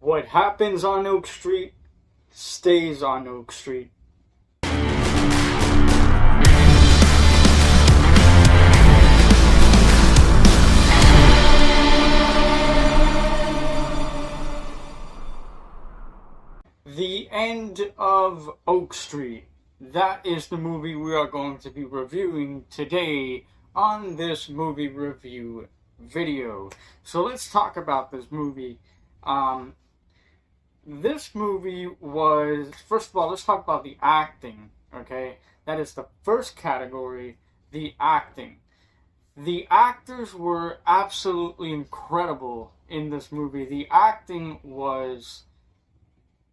What happens on Oak Street stays on Oak Street. The End of Oak Street. That is the movie we are going to be reviewing today on this movie review video. So let's talk about this movie. This movie was, first of all, let's talk about the acting, okay? That is the first category, the acting. The actors were absolutely incredible in this movie. The acting was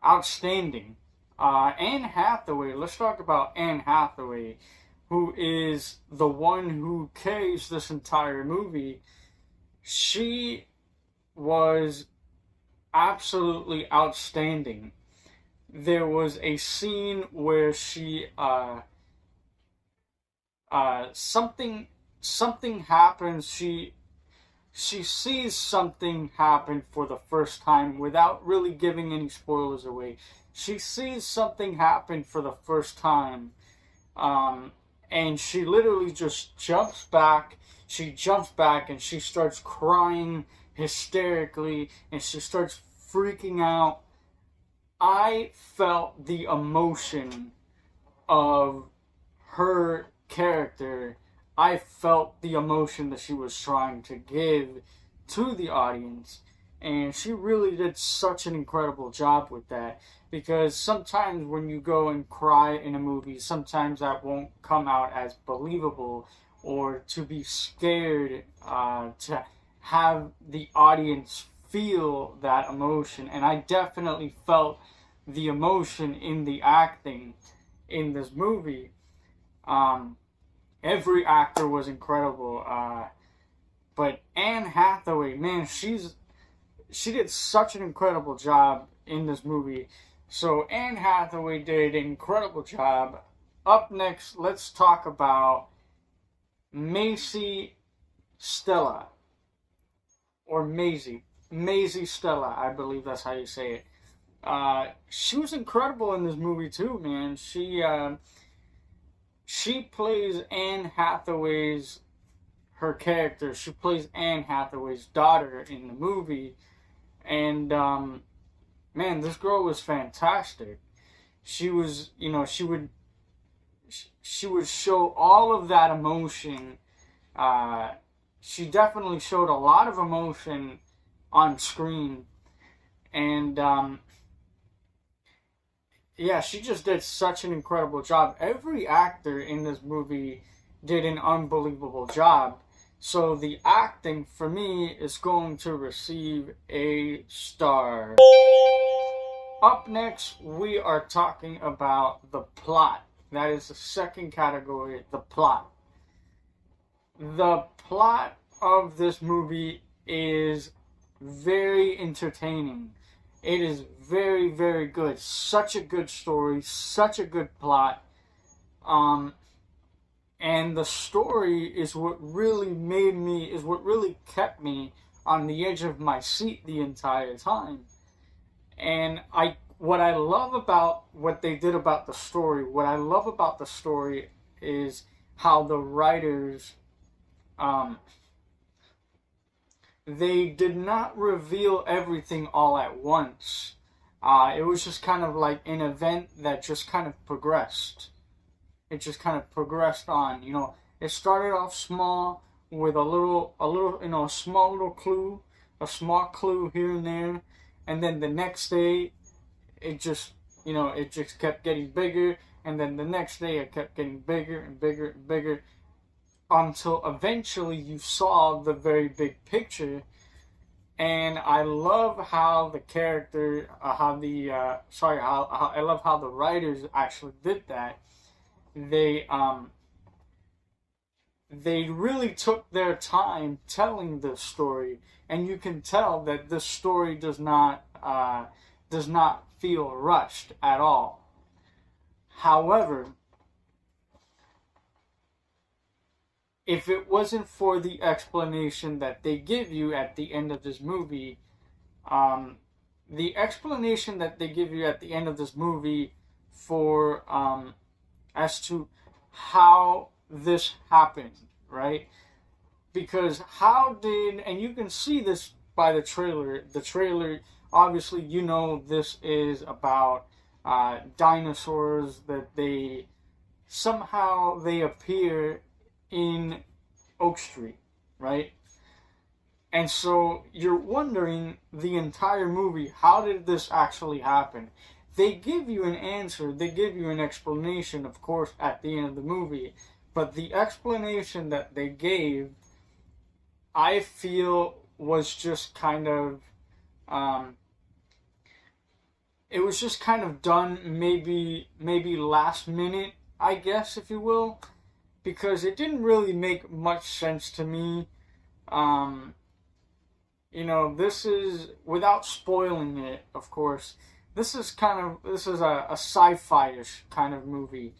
outstanding. Anne Hathaway, let's talk about Anne Hathaway, who is the one who carries this entire movie. She was absolutely outstanding. There was a scene where she something happens. She sees something happen for the first time without really giving any spoilers away. She sees something happen for the first time, and she literally just jumps back. She jumps back and she starts crying hysterically, and she starts freaking out. I felt the emotion of her character. I felt the emotion that she was trying to give to the audience, and she really did such an incredible job with that. Because sometimes when you go and cry in a movie, sometimes that won't come out as believable, or to be scared to have the audience feel that emotion. And I definitely felt the emotion in the acting in this movie. Every actor was incredible, but Anne Hathaway, man, she did such an incredible job in this movie. So Anne Hathaway did an incredible job. Up next, let's talk about Maisie Stella, or Maisie Stella, I believe that's how you say it. She was incredible in this movie too, man. She plays Anne Hathaway's, her character. She plays Anne Hathaway's daughter in the movie, and man, this girl was fantastic. She was, she would show all of that emotion. She definitely showed a lot of emotion on screen, and yeah, she just did such an incredible job. Every actor in this movie did an unbelievable job. So the acting for me is going to receive a star. Up next, we are talking about the plot. That is the second category, the plot. The plot of this movie is very entertaining. It is very, very good. Such a good story, such a good plot. And the story is what really kept me on the edge of my seat the entire time. And what I love about what they did about the story, what I love about the story is how the writers, they did not reveal everything all at once. It was just kind of like an event that just kind of progressed. It just kind of progressed on. It started off small with a small clue here and there, and then the next day, it just kept getting bigger, and then the next day it kept getting bigger and bigger and bigger, until eventually you saw the very big picture. And I love how the character, I love how the writers actually did that. They really took their time telling this story, and you can tell that this story does not feel rushed at all. However, if it wasn't for the explanation that they give you at the end of this movie, the explanation that they give you at the end of this movie for as to how this happened, right? Because how did, and you can see this by the trailer. The trailer, obviously, you know, this is about dinosaurs, that they somehow they appear in Oak Street, right? And so you're wondering the entire movie, how did this actually happen? They give you an answer, they give you an explanation, of course, at the end of the movie. But the explanation that they gave, I feel, was just kind of, it was just kind of done maybe last minute, I guess, if you will, because it didn't really make much sense to me. Um, this is, without spoiling it, of course, this is a sci-fi-ish kind of movie.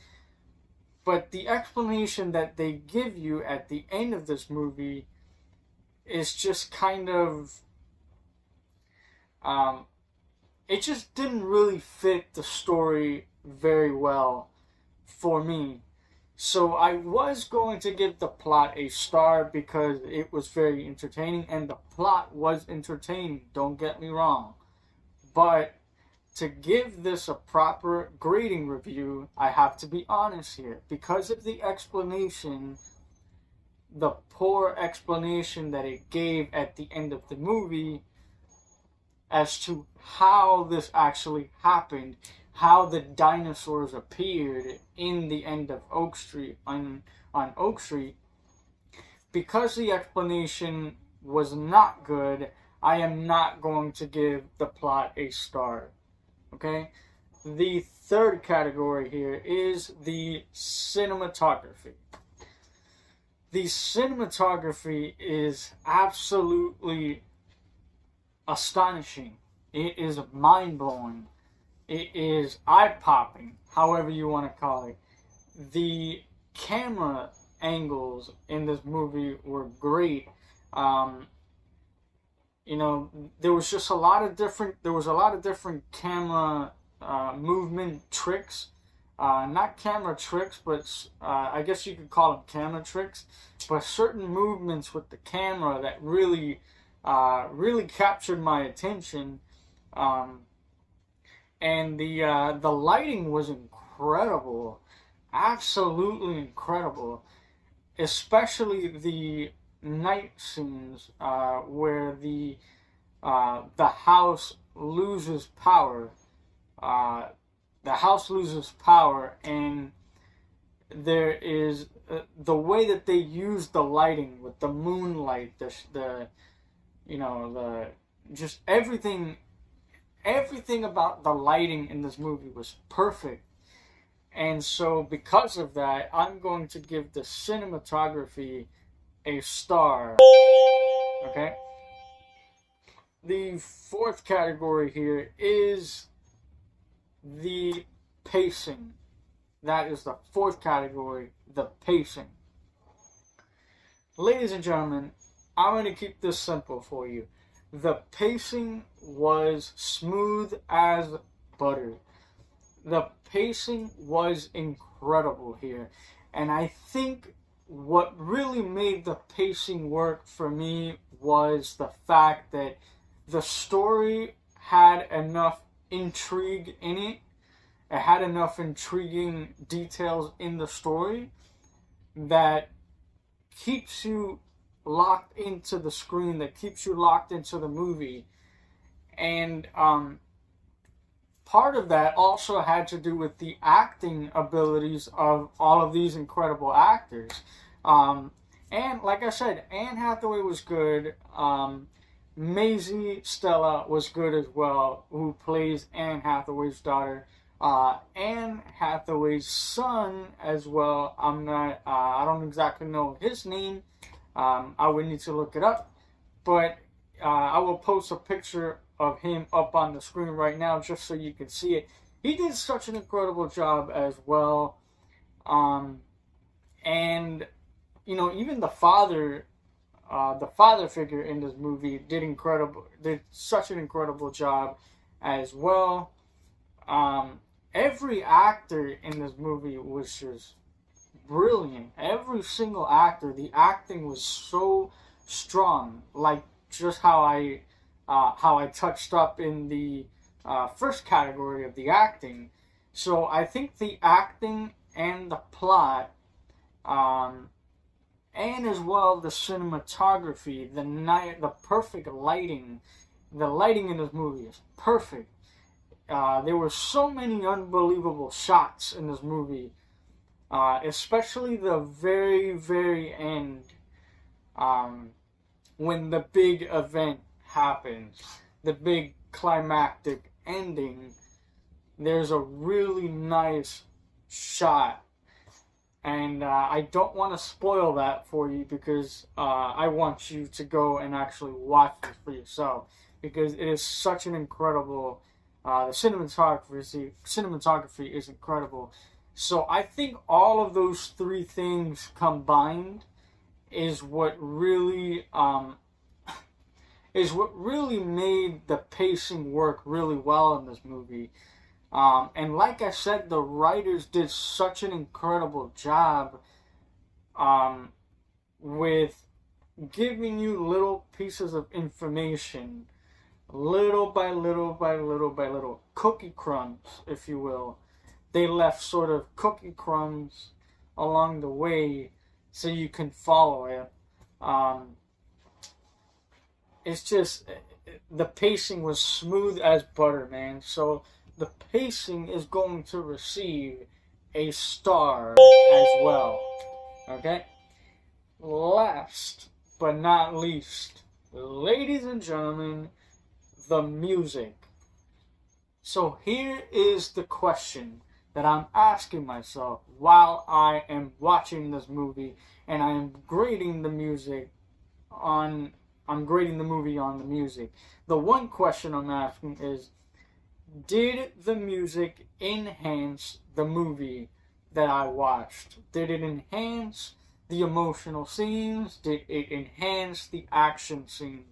But the explanation that they give you at the end of this movie is just kind of, it just didn't really fit the story very well for me. So I was going to give the plot a star because it was very entertaining, and the plot was entertaining, don't get me wrong. But to give this a proper grading review, I have to be honest here. Because of the explanation, the poor explanation that it gave at the end of the movie as to how this actually happened, how the dinosaurs appeared in the end of Oak Street, on Oak Street, because the explanation was not good, I am not going to give the plot a star. Okay? The third category here is the cinematography. The cinematography is absolutely astonishing. It is mind-blowing. It is eye-popping, however you want to call it. The camera angles in this movie were great. There was just a lot of different camera movement tricks. Not camera tricks, but I guess you could call them camera tricks. But certain movements with the camera that really captured my attention. And the lighting was incredible, absolutely incredible, especially the night scenes where the house loses power. The house loses power, and there is the way that they use the lighting with the moonlight, the just everything about the lighting in this movie was perfect. And so because of that, I'm going to give the cinematography a star. Okay? The fourth category here is the pacing. That is the fourth category, the pacing. Ladies and gentlemen, I'm going to keep this simple for you. The pacing was smooth as butter. The pacing was incredible here. And I think what really made the pacing work for me was the fact that the story had enough intrigue in it. It had enough intriguing details in the story that keeps you locked into the screen, that keeps you locked into the movie. And part of that also had to do with the acting abilities of all of these incredible actors. And like I said, Anne Hathaway was good. Maisie Stella was good as well, who plays Anne Hathaway's daughter. Anne Hathaway's son as well. I don't exactly know his name. I would need to look it up, but I will post a picture of him up on the screen right now just so you can see it. He did such an incredible job as well. And even the father figure in this movie did such an incredible job as well. Every actor in this movie was just brilliant. Every single actor, the acting was so strong. Like just how I touched up in the first category of the acting. So I think the acting and the plot, and as well the cinematography, the perfect lighting, the lighting in this movie is perfect. There were so many unbelievable shots in this movie, especially the very, very end, when the big event happens, the big climactic ending. There's a really nice shot, and I don't want to spoil that for you because I want you to go and actually watch this for yourself because it is such an incredible. The cinematography is incredible. So I think all of those three things combined is what really made the pacing work really well in this movie. And like I said, the writers did such an incredible job with giving you little pieces of information, little by little by little by little, cookie crumbs, if you will. They left sort of cookie crumbs along the way so you can follow it. It's just, the pacing was smooth as butter, man. So the pacing is going to receive a star as well. Okay? Last but not least, ladies and gentlemen, the music. So here is the question that I'm asking myself while I am watching this movie and I am grading the music on the music. The one question I'm asking is, did the music enhance the movie that I watched? Did it enhance the emotional scenes? Did it enhance the action scenes?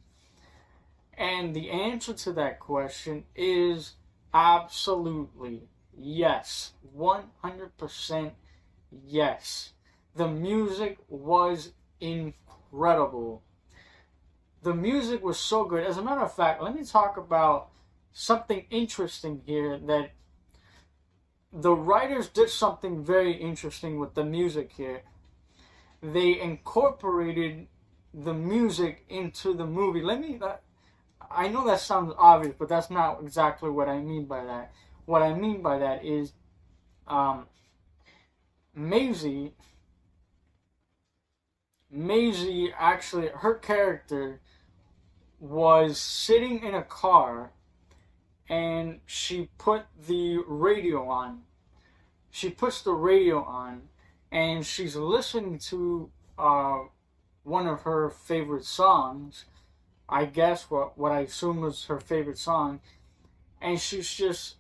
And the answer to that question is absolutely yes. 100% yes. The music was incredible. The music was so good. As a matter of fact, let me talk about something interesting here, that the writers did something very interesting with the music here. They incorporated the music into the movie. I know that sounds obvious, but that's not exactly what I mean by that. What I mean by that is Maisie actually, her character was sitting in a car and she put the radio on. She puts the radio on and she's listening to one of her favorite songs. I guess what I assume was her favorite song. And she's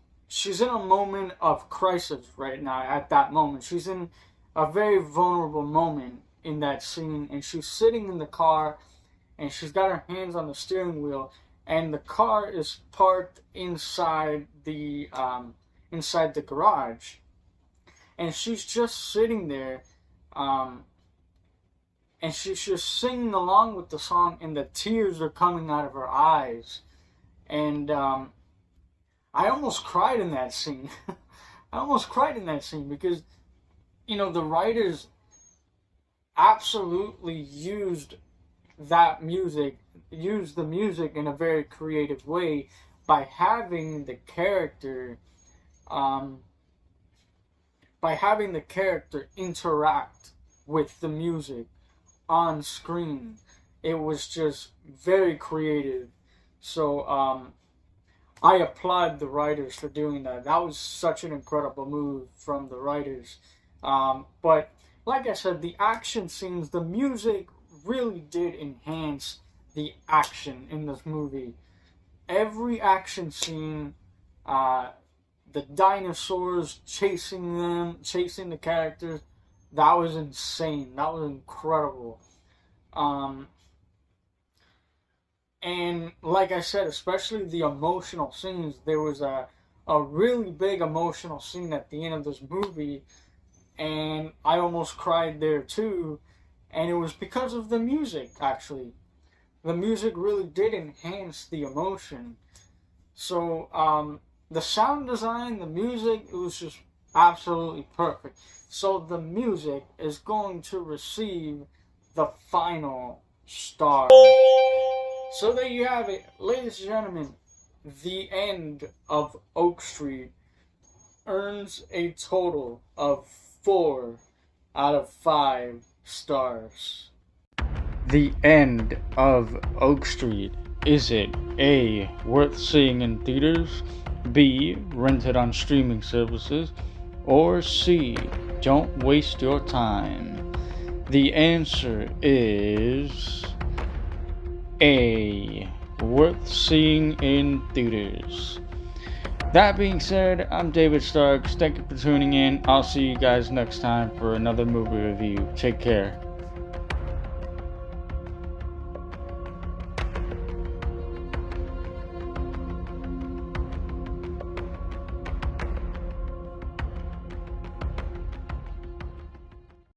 in a moment of crisis right now at that moment. She's in a very vulnerable moment in that scene, and she's sitting in the car and she's got her hands on the steering wheel, and the car is parked inside the garage, and she's just sitting there, and she's just singing along with the song, and the tears are coming out of her eyes, and I almost cried in that scene. I almost cried in that scene because, the writers absolutely used the music in a very creative way by having the character interact with the music on screen. It was just very creative. So I applaud the writers for doing that. That was such an incredible move from the writers. But like I said, the action scenes, the music really did enhance the action in this movie. Every action scene, the dinosaurs chasing the characters, that was insane. That was incredible. And like I said, especially the emotional scenes, there was a really big emotional scene at the end of this movie, and I almost cried there too. And it was because of the music, actually. The music really did enhance the emotion. So, the sound design, the music, it was just absolutely perfect. So, the music is going to receive the final star. So, there you have it, ladies and gentlemen. The End of Oak Street earns a total of 4 out of 5 stars. The End of Oak Street. Is it A, worth seeing in theaters, B, rented on streaming services, or C, don't waste your time? The answer is A, worth seeing in theaters. That being said, I'm David Starks. Thank you for tuning in. I'll see you guys next time for another movie review. Take care.